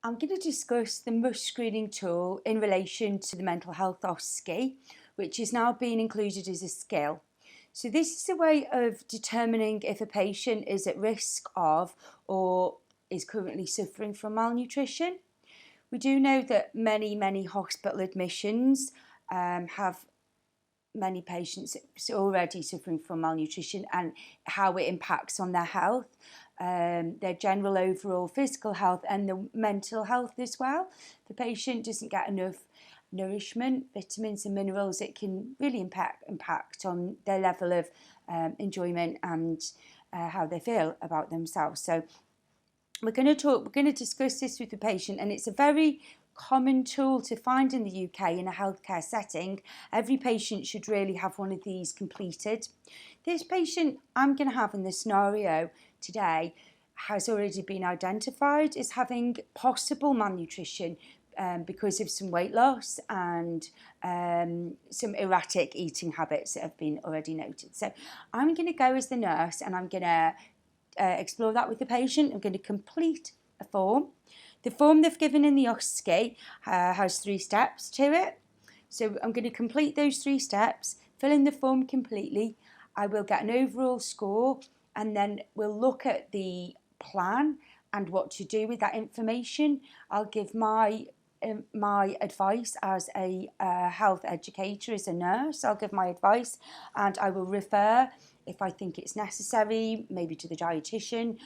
I'm going to discuss the MUSH screening tool in relation to the mental health OSCE, which is now being included as a skill. So this is a way of determining if a patient is at risk of or is currently suffering from malnutrition. We do know that many hospital admissions have many patients already suffering from malnutrition and how it impacts on their health, their general overall physical health and the mental health as well. If the patient doesn't get enough nourishment, vitamins and minerals, it can really impact on their level of enjoyment and how they feel about themselves. So we're going to discuss this with the patient, and it's a very common tool to find in the UK in a healthcare setting. Every patient should really have one of these completed. This patient I'm going to have in the scenario today has already been identified as having possible malnutrition because of some weight loss and some erratic eating habits that have been already noted. So I'm going to go as the nurse, and I'm going to explore that with the patient. I'm going to complete a form. The form they've given in the OSCE has 3 steps to it. So I'm going to complete those 3 steps, fill in the form completely. I will get an overall score, and then we'll look at the plan and what to do with that information. I'll give my advice as a health educator, as a nurse. I'll give my advice, and I will refer, if I think it's necessary, maybe to the dietitian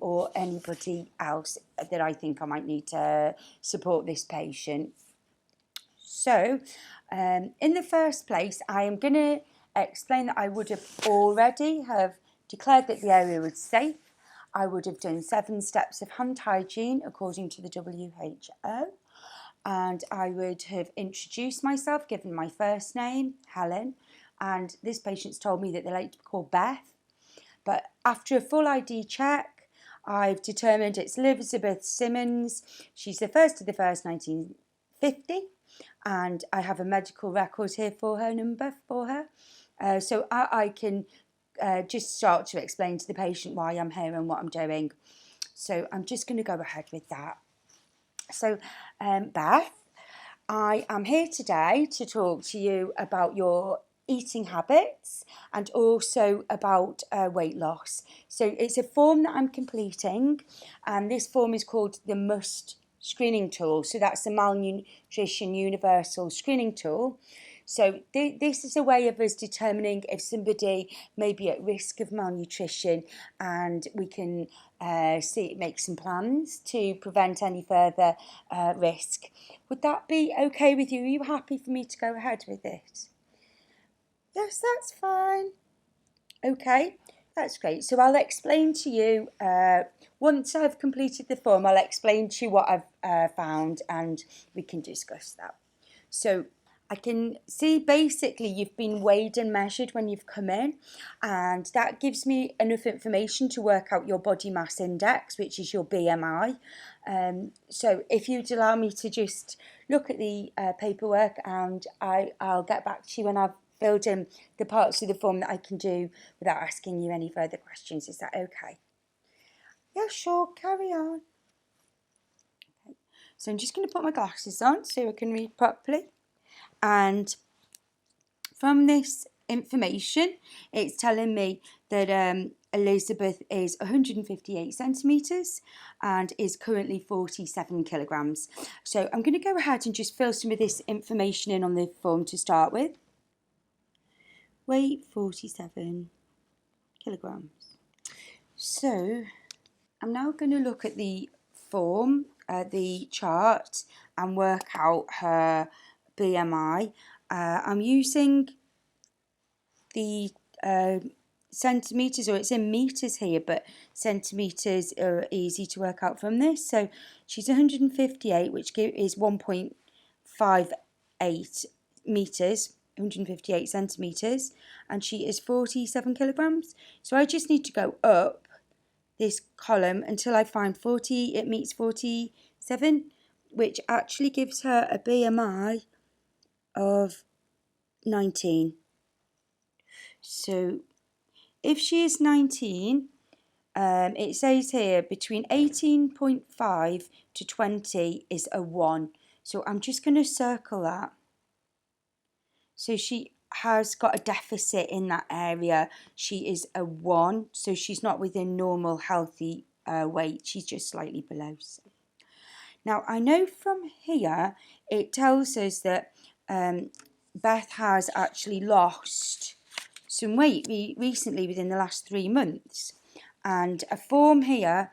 or anybody else that I think I might need to support this patient. So in the first place, I am going to explain that I would have already have declared that the area was safe. I would have done 7 steps of hand hygiene according to the WHO. And I would have introduced myself, given my first name, Helen, and this patient's told me that they like to be called Beth. But after a full ID check, I've determined it's Elizabeth Simmons. She's the 1st of the 1st, 1950, and I have a medical record here for her, number for her. So I can just start to explain to the patient why I'm here and what I'm doing. So I'm just going to go ahead with that. So, Beth, I am here today to talk to you about your eating habits and also about weight loss. So it's a form that I'm completing, and this form is called the MUST screening tool. So that's the Malnutrition Universal Screening Tool. So this is a way of us determining if somebody may be at risk of malnutrition, and we can make some plans to prevent any further risk. Would that be okay with you? Are you happy for me to go ahead with it? Yes, that's fine. Okay, that's great. So I'll explain to you, once I've completed the form, I'll explain to you what I've found, and we can discuss that. So I can see basically you've been weighed and measured when you've come in, and that gives me enough information to work out your body mass index, which is your BMI. So if you'd allow me to just look at the paperwork, and I'll get back to you when I've filled in the parts of the form that I can do without asking you any further questions. Is that okay? Yeah, sure, carry on. Okay. So I'm just going to put my glasses on so I can read properly. And from this information, it's telling me that Elizabeth is 158 centimetres and is currently 47 kilograms. So I'm going to go ahead and just fill some of this information in on the form to start with. Weight 47 kilograms. So I'm now going to look at the form, the chart, and work out her BMI. I'm using the centimetres, or it's in metres here, but centimetres are easy to work out from this. So she's 158, which is 1.58 metres, 158 centimetres, and she is 47 kilograms. So I just need to go up this column until I find 40, it meets 47, which actually gives her a BMI of 19. So if she is 19, It says here between 18.5 to 20 is a 1. So I'm just going to circle that. So she has got a deficit in that area. She is a 1, so she's not within normal healthy weight. She's just slightly below. Now I know from here it tells us that Beth has actually lost some weight recently within the last 3 months, and a form here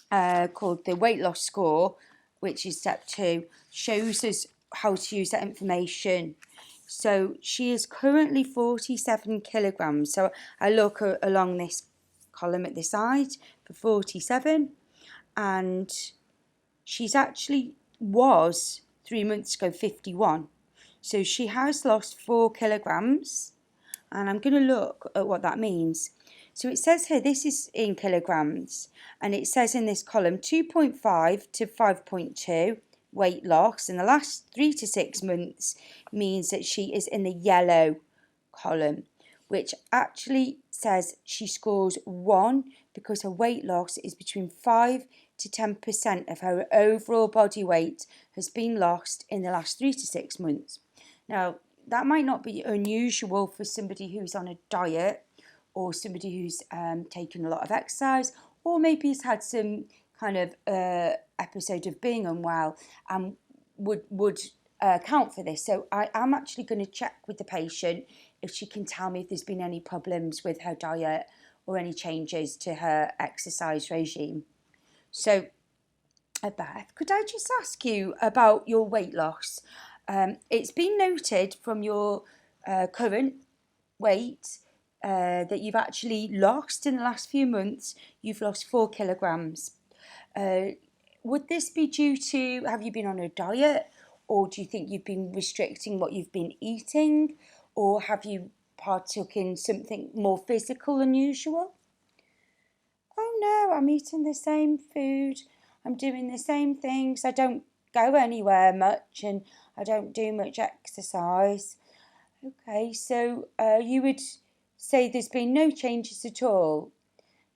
called the weight loss score, which is step 2, shows us how to use that information. So she is currently 47 kilograms. So I look along this column at the side for 47, and she's actually was 3 months ago 51. So she has lost 4 kilograms, and I'm going to look at what that means. So it says here, this is in kilograms, and it says in this column 2.5 to 5.2 weight loss in the last 3 to 6 months means that she is in the yellow column, which actually says she scores 1 because her weight loss is between 5 to 10% of her overall body weight has been lost in the last 3 to 6 months. Now, that might not be unusual for somebody who's on a diet, or somebody who's taken a lot of exercise, or maybe has had some kind of episode of being unwell, and would account for this. So I am actually going to check with the patient if she can tell me if there's been any problems with her diet or any changes to her exercise regime. So, Beth, could I just ask you about your weight loss? It's been noted from your current weight that you've actually lost in the last few months. You've lost 4 kilograms. Would this be due to, have you been on a diet, or do you think you've been restricting what you've been eating, or have you partook in something more physical than usual? Oh no, I'm eating the same food, I'm doing the same things, I don't go anywhere much, and I don't do much exercise. Okay, so you would say there's been no changes at all?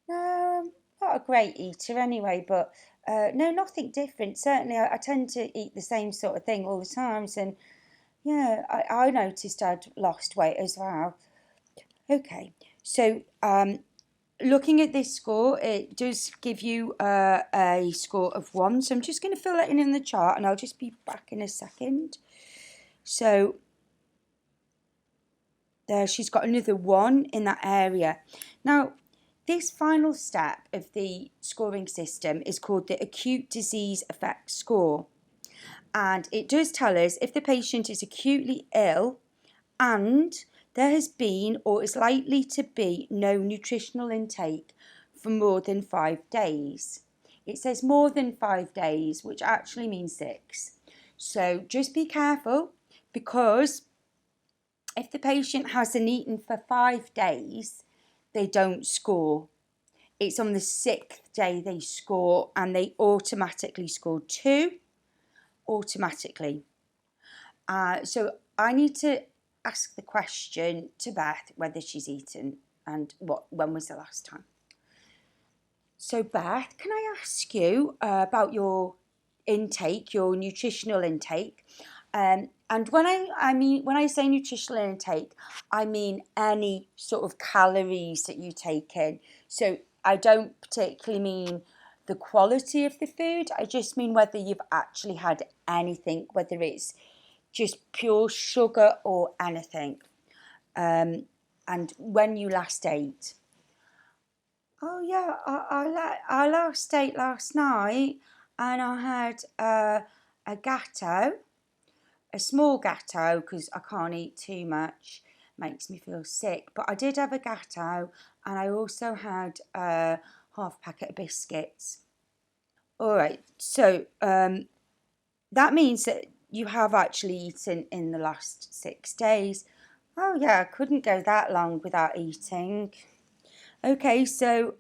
No, I'm not a great eater anyway, but no, nothing different. Certainly, I tend to eat the same sort of thing all the times, and yeah, I noticed I'd lost weight as well. Okay, so looking at this score, it does give you a score of 1. So I'm just going to fill that in the chart, and I'll just be back in a second. So there, she's got another 1 in that area. Now, this final step of the scoring system is called the Acute Disease Effect Score. And it does tell us if the patient is acutely ill and there has been or is likely to be no nutritional intake for more than 5 days. It says more than 5 days, which actually means 6. So just be careful, because if the patient hasn't eaten for 5 days, they don't score. It's on the 6th day they score, and they automatically score 2, automatically. So I need to ask the question to Beth whether she's eaten and when was the last time. So Beth, can I ask you about your intake, your nutritional intake? And when I say nutritional intake, I mean any sort of calories that you take in. So I don't particularly mean the quality of the food. I just mean whether you've actually had anything, whether it's just pure sugar or anything. And when you last ate. Oh yeah, I last ate last night, and I had a gatto. A small gatto, because I can't eat too much, makes me feel sick. But I did have a gatto, and I also had a half packet of biscuits. All right, so that means that you have actually eaten in the last 6 days. Oh yeah, I couldn't go that long without eating. Okay, so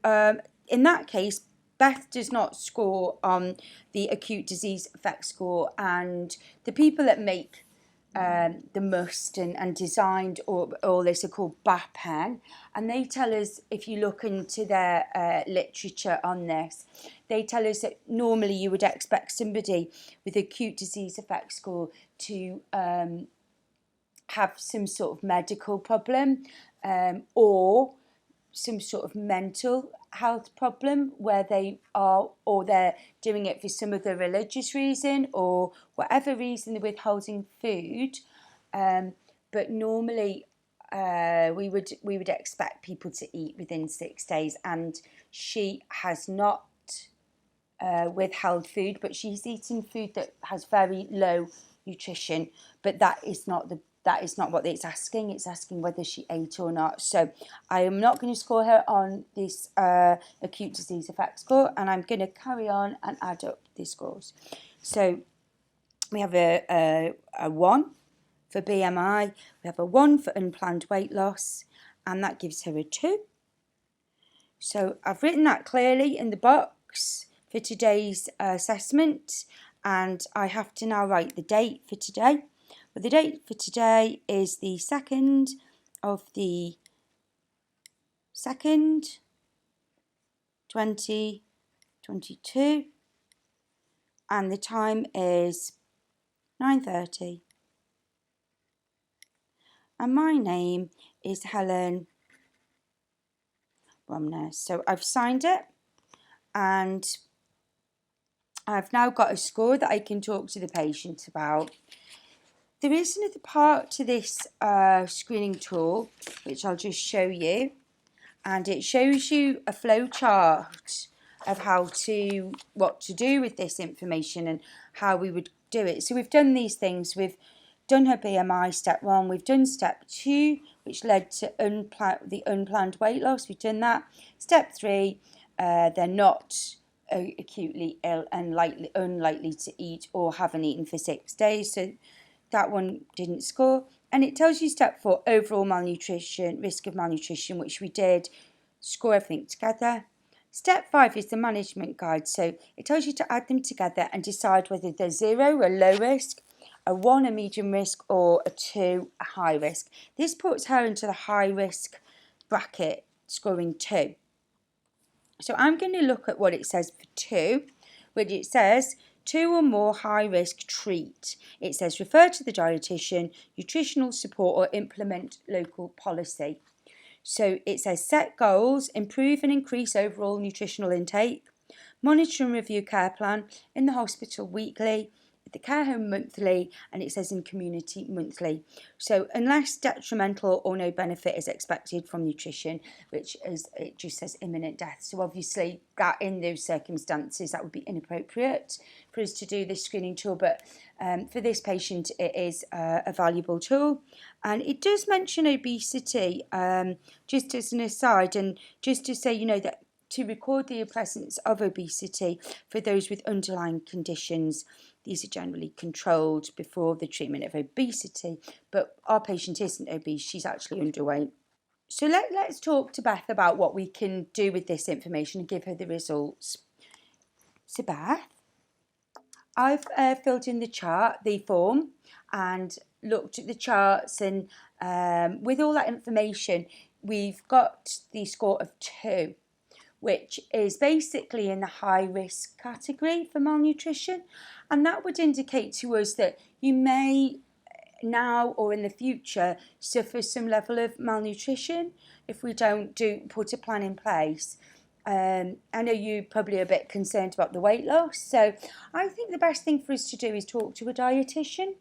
in that case, Beth does not score on the acute disease effect score, and the people that make the must and designed all this are called BAPEN, and they tell us, if you look into their literature on this, they tell us that normally you would expect somebody with acute disease effect score to have some sort of medical problem or some sort of mental health problem where they are, or they're doing it for some other religious reason or whatever reason they're withholding food. But normally we would expect people to eat within 6 days, and she has not withheld food, but she's eating food that has very low nutrition. But that is not what it's asking. It's asking whether she ate or not. So I am not going to score her on this acute disease effect score, and I'm going to carry on and add up the scores. So we have a 1 for BMI, we have a 1 for unplanned weight loss, and that gives her a 2. So I've written that clearly in the box for today's assessment, and I have to now write the date for today. But the date for today is the 2nd of the 2nd, 2022, and the time is 9:30. And my name is Helen Bromner. So I've signed it, and I've now got a score that I can talk to the patient about. There is another part to this screening tool, which I'll just show you, and it shows you a flow chart of what to do with this information and how we would do it. So we've done these things. We've done her BMI, step 1. We've done step 2, which led to the unplanned weight loss. We've done that. Step 3, they're not acutely ill and unlikely to eat or haven't eaten for 6 days. So that one didn't score. And it tells you step 4, overall malnutrition, risk of malnutrition, which we did, score everything together. Step 5 is the management guide. So it tells you to add them together and decide whether they're 0, a low risk, a 1, a medium risk, or a 2, a high risk. This puts her into the high risk bracket, scoring 2. So I'm going to look at what it says for 2, which it says 2 or more high-risk treat. It says refer to the dietitian, nutritional support, or implement local policy. So it says set goals, improve and increase overall nutritional intake, monitor and review care plan in the hospital weekly, at the care home monthly, and it says in community monthly. So unless detrimental or no benefit is expected from nutrition, which is, it just says imminent death. So obviously that in those circumstances that would be inappropriate for us to do this screening tool, but for this patient it is a valuable tool. And it does mention obesity, just as an aside, and just to say, that to record the presence of obesity for those with underlying conditions. These are generally controlled before the treatment of obesity, but our patient isn't obese, she's actually underweight. So let's talk to Beth about what we can do with this information and give her the results. So Beth, I've filled in the form, and looked at the charts, and with all that information, we've got the score of 2. Which is basically in the high risk category for malnutrition, and that would indicate to us that you may now or in the future suffer some level of malnutrition if we don't put a plan in place. I know you're probably a bit concerned about the weight loss, so I think the best thing for us to do is talk to a dietitian.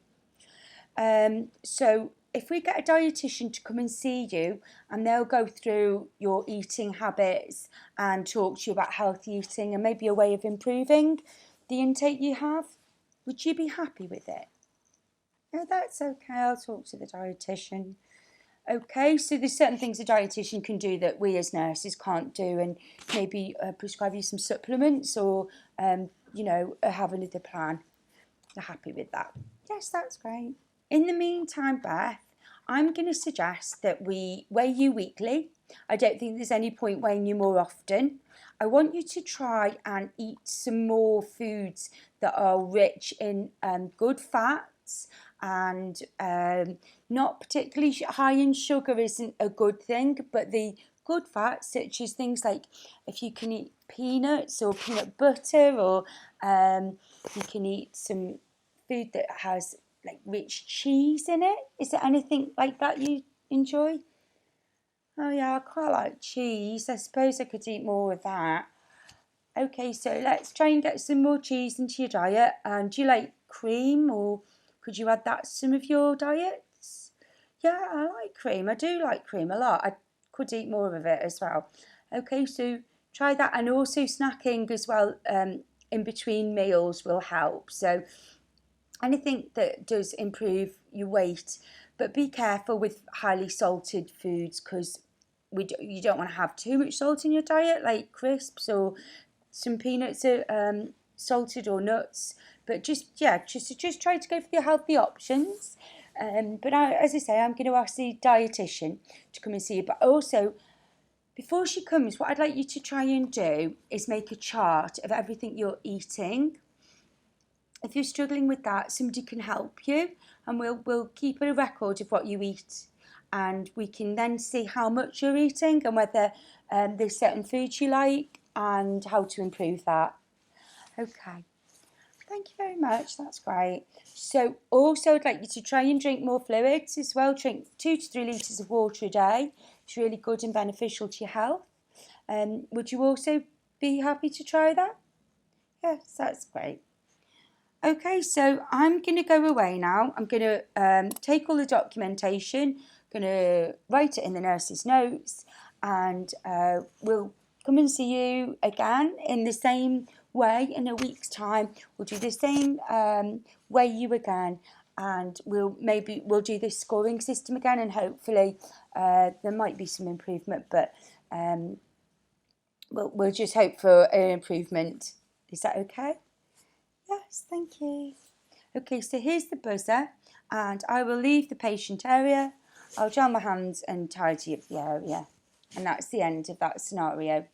So if we get a dietitian to come and see you, and they'll go through your eating habits and talk to you about healthy eating and maybe a way of improving the intake you have, would you be happy with it? No, that's okay, I'll talk to the dietitian. Okay, so there's certain things a dietitian can do that we as nurses can't do, and maybe prescribe you some supplements or, have another plan. You're happy with that? Yes, that's great. In the meantime, Beth, I'm going to suggest that we weigh you weekly. I don't think there's any point weighing you more often. I want you to try and eat some more foods that are rich in good fat fats, and not particularly high in sugar isn't a good thing, but the good fats, such as things like if you can eat peanuts or peanut butter, or you can eat some food that has like rich cheese in it. Is there anything like that you enjoy? Oh yeah, I quite like cheese. I suppose I could eat more of that. Okay, so let's try and get some more cheese into your diet. And do you like cream, or could you add that to some of your diets? Yeah, I like cream. I do like cream a lot. I could eat more of it as well. Okay, so try that, and also snacking as well in between meals will help. So anything that does improve your weight, but be careful with highly salted foods, because you don't want to have too much salt in your diet, like crisps or some peanuts are salted, or nuts. But just try to go for the healthy options. But as I say, I'm going to ask the dietitian to come and see you. But also, before she comes, what I'd like you to try and do is make a chart of everything you're eating. If you're struggling with that, somebody can help you, and we'll keep a record of what you eat, and we can then see how much you're eating and whether there's certain foods you like and how to improve that. Okay, thank you very much, that's great. So also I'd like you to try and drink more fluids as well. Drink 2 to 3 litres of water a day. It's really good and beneficial to your health. Would you also be happy to try that? Yes, that's great. Okay, so I'm going to go away now. I'm going to take all the documentation, going to write it in the nurse's notes, and we'll come and see you again in the same way in a week's time. We'll do the same weigh you again, and we'll do this scoring system again, and hopefully there might be some improvement, but we'll just hope for an improvement. Is that okay? Yes, thank you. Okay, so here's the buzzer, and I will leave the patient area. I'll gel my hands and tidy up the area, and that's the end of that scenario.